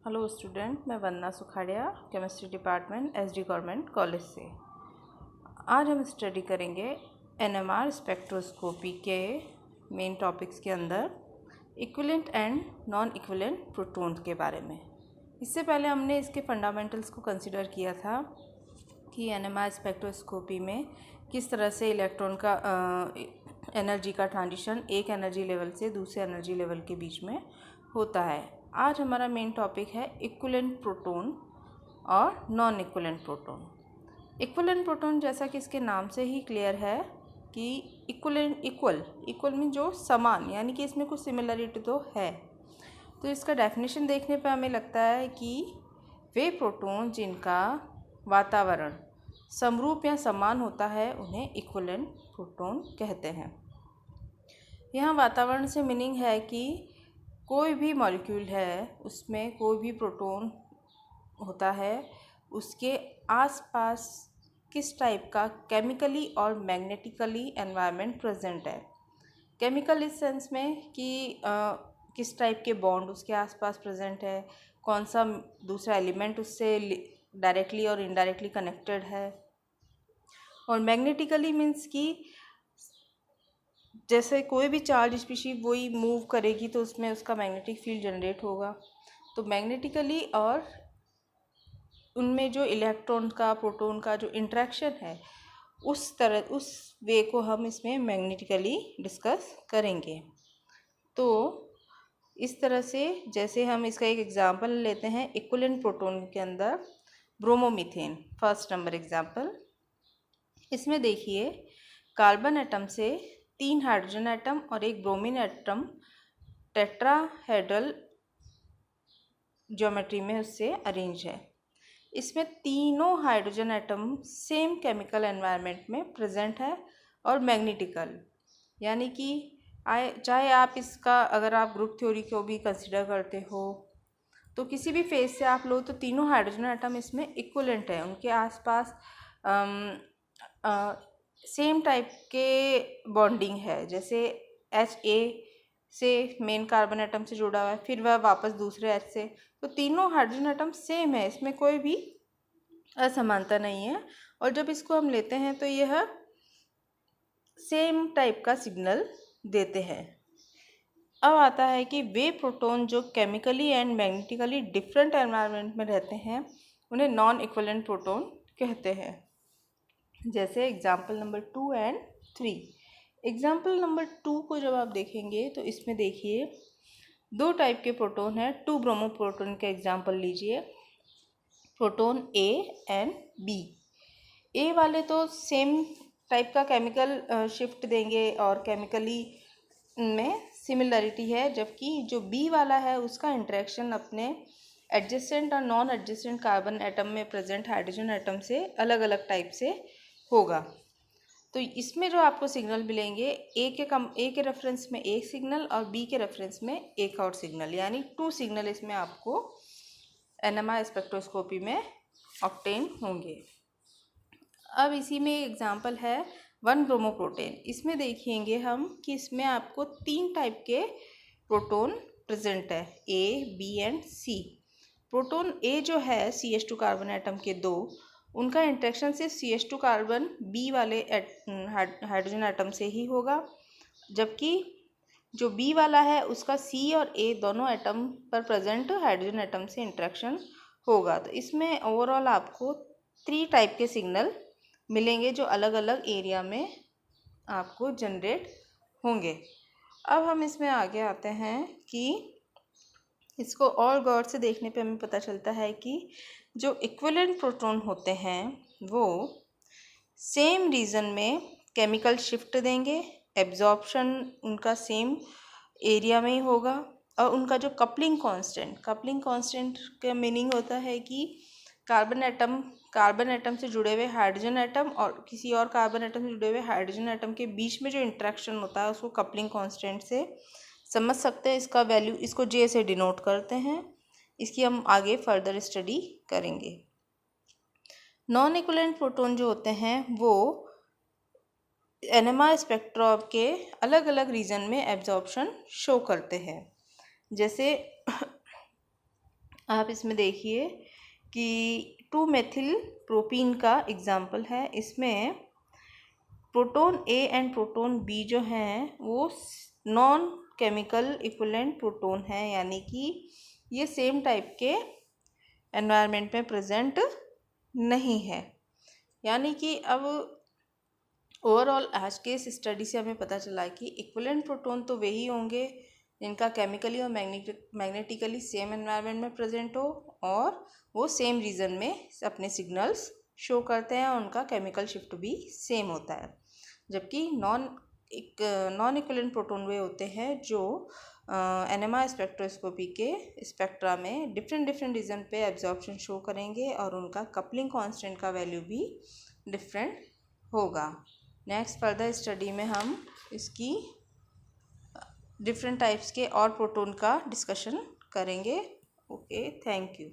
Hello student, मैं Vandana Sukhadia, chemistry department SD government college से। आज हम स्टडी करेंगे एनएमआर स्पेक्ट्रोस्कोपी के मेन टॉपिक्स के अंदर equivalent and non equivalent protons के बारे में। इससे पहले हमने इसके फंडामेंटल्स को कंसिडर किया था कि एनएमआर स्पेक्ट्रोस्कोपी में किस तरह से इलेक्ट्रॉन का एनर्जी का ट्रांजिशन एक एनर्जी लेवल से दूसरे एनर्जी लेवल के बीच में होता है। आज हमारा मेन टॉपिक है इक्विवेलेंट प्रोटॉन और non equivalent proton. Equivalent proton जैसा कि इसके नाम से ही क्लियर है कि इक्वल मीन जो समान, यानी कि इसमें कुछ सिमिलरिटी तो है। तो इसका डेफिनेशन देखने पर हमें लगता है कि वे प्रोटॉन जिनका वातावरण समरूप या समान होता है उन्हें इक्विवेलेंट प्रोटॉन कहते हैं। यहाँ वातावरण से मीनिंग है कि कोई भी मॉलिक्यूल है उसमें कोई भी प्रोटॉन होता है, उसके आसपास किस टाइप का केमिकली और मैग्नेटिकली एनवायरनमेंट प्रेजेंट है। केमिकल इस सेंस में कि किस टाइप के बॉन्ड उसके आसपास प्रेजेंट है, कौन सा दूसरा एलिमेंट उससे डायरेक्टली और इनडायरेक्टली कनेक्टेड है। और मैग्नेटिकली मीन्स कि जैसे कोई भी चार्ज स्पीशीज वही मूव करेगी तो उसमें उसका मैग्नेटिक फील्ड जनरेट होगा। तो मैग्नेटिकली और उनमें जो इलेक्ट्रॉन का प्रोटॉन का जो इंटरेक्शन है उस वे को हम इसमें मैग्नेटिकली डिस्कस करेंगे। तो इस तरह से जैसे हम इसका एक एग्जांपल लेते हैं इक्विवेलेंट प्रोटॉन के अंदर ब्रोमोमीथेन, फर्स्ट नंबर एग्जांपल। इसमें देखिए कार्बन एटम से 3 हाइड्रोजन एटम और एक ब्रोमीन एटम टेट्राहेड्रल ज्योमेट्री में उससे अरेंज है। इसमें तीनों hydrogen atom same chemical environment में प्रेजेंट है और मैग्नेटिकल, यानी कि चाहे आप इसका अगर आप ग्रुप थ्योरी को भी कंसिडर करते हो तो किसी भी फेज से आप लो तो तीनों हाइड्रोजन एटम इसमें इक्विवेलेंट है, उनके आसपास सेम टाइप के बॉन्डिंग है। जैसे HA से मेन कार्बन एटम से जुड़ा हुआ है, फिर वह वापस दूसरे H से, तो तीनों हाइड्रोजन एटम सेम है, इसमें कोई भी असमानता नहीं है। और जब इसको हम लेते हैं तो यह सेम टाइप का सिग्नल देते हैं। अब आता है कि वे प्रोटॉन जो chemically and magnetically different environment में रहते हैं उन्हें नॉन इक्विवेलेंट प्रोटॉन कहते हैं। जैसे example number 2 and 3। Example number 2 को जब आप देखेंगे तो इसमें देखिए 2 टाइप के प्रोटॉन हैं। 2 ब्रोमो प्रोटॉन का एग्जाम्पल लीजिए, प्रोटॉन A एंड B। ए वाले तो सेम टाइप का केमिकल शिफ्ट देंगे और केमिकली में सिमिलरिटी है, जबकि जो B वाला है उसका इंटरेक्शन अपने एडजेसेंट और नॉन एडजेसेंट कार्बन एटम में प्रेजेंट हाइड्रोजन एटम से अलग अलग टाइप से होगा। तो इसमें जो आपको सिग्नल मिलेंगे ए के रेफरेंस में एक सिग्नल और बी के रेफरेंस में एक और सिग्नल, यानी 2 सिग्नल इसमें आपको एनएमआर स्पेक्ट्रोस्कोपी में ऑब्टेन होंगे। अब इसी में एग्जांपल है 1 ब्रोमोप्रोटेन। इसमें देखेंगे हम कि इसमें आपको 3 टाइप के प्रोटॉन प्रेजेंट है, A, B and C। Proton A जो है CH2 कार्बन एटम के 2, उनका इंटरेक्शन सिर्फ CH2 कार्बन B वाले हाइड्रोजन एटम से ही होगा, जबकि जो B वाला है उसका C और A दोनों एटम पर प्रेजेंट हाइड्रोजन एटम से इंटरेक्शन होगा। तो इसमें ओवरऑल आपको 3 टाइप के सिग्नल मिलेंगे जो अलग अलग एरिया में आपको जनरेट होंगे। अब हम इसमें आगे आते हैं कि इसको और गौर से देखने पे हमें पता चलता है कि जो इक्विवेलेंट प्रोटॉन होते हैं वो सेम रीजन में केमिकल शिफ्ट देंगे, एब्जॉर्प्शन उनका सेम एरिया में ही होगा, और उनका जो कपलिंग कांस्टेंट का मीनिंग होता है कि कार्बन एटम से जुड़े हुए हाइड्रोजन एटम और किसी और कार्बन एटम से जुड़े हुए हाइड्रोजन एटम के बीच में जो इंटरेक्शन होता है उसको कपलिंग कांस्टेंट से समझ सकते हैं। इसका वैल्यू इसको J से डिनोट करते हैं। इसकी हम आगे फर्दर स्टडी करेंगे। नॉन इक्विवेलेंट प्रोटॉन जो होते हैं वो एनएमआर स्पेक्ट्रम के अलग अलग रीजन में एब्जॉर्प्शन शो करते हैं। जैसे आप इसमें देखिए कि 2 मेथिल प्रोपीन का एग्जाम्पल है। इसमें proton A and proton B जो हैं वो नॉन केमिकल इक्विवेलेंट प्रोटॉन हैं, यानी कि ये सेम टाइप के एनवायरनमेंट में प्रेजेंट नहीं है। यानी कि अब ओवरऑल आज के इस स्टडी से हमें पता चला है कि इक्विवेलेंट प्रोटॉन तो वही होंगे जिनका केमिकली और मैग्नेटिकली सेम एनवायरनमेंट में प्रेजेंट हो और वो सेम रीजन में अपने सिग्नल्स शो करते हैं और उनका केमिकल शिफ्ट भी सेम होता है। जबकि नॉन इक्विवेलेंट प्रोटॉन वे होते हैं जो एनएमआर स्पेक्ट्रोस्कोपी के स्पेक्ट्रा में डिफरेंट रीजन पे एब्जॉर्प्शन शो करेंगे और उनका कपलिंग कांस्टेंट का वैल्यू भी डिफरेंट होगा। नेक्स्ट फर्दर स्टडी में हम इसकी डिफरेंट टाइप्स के और प्रोटॉन का डिस्कशन करेंगे। Okay, thank you.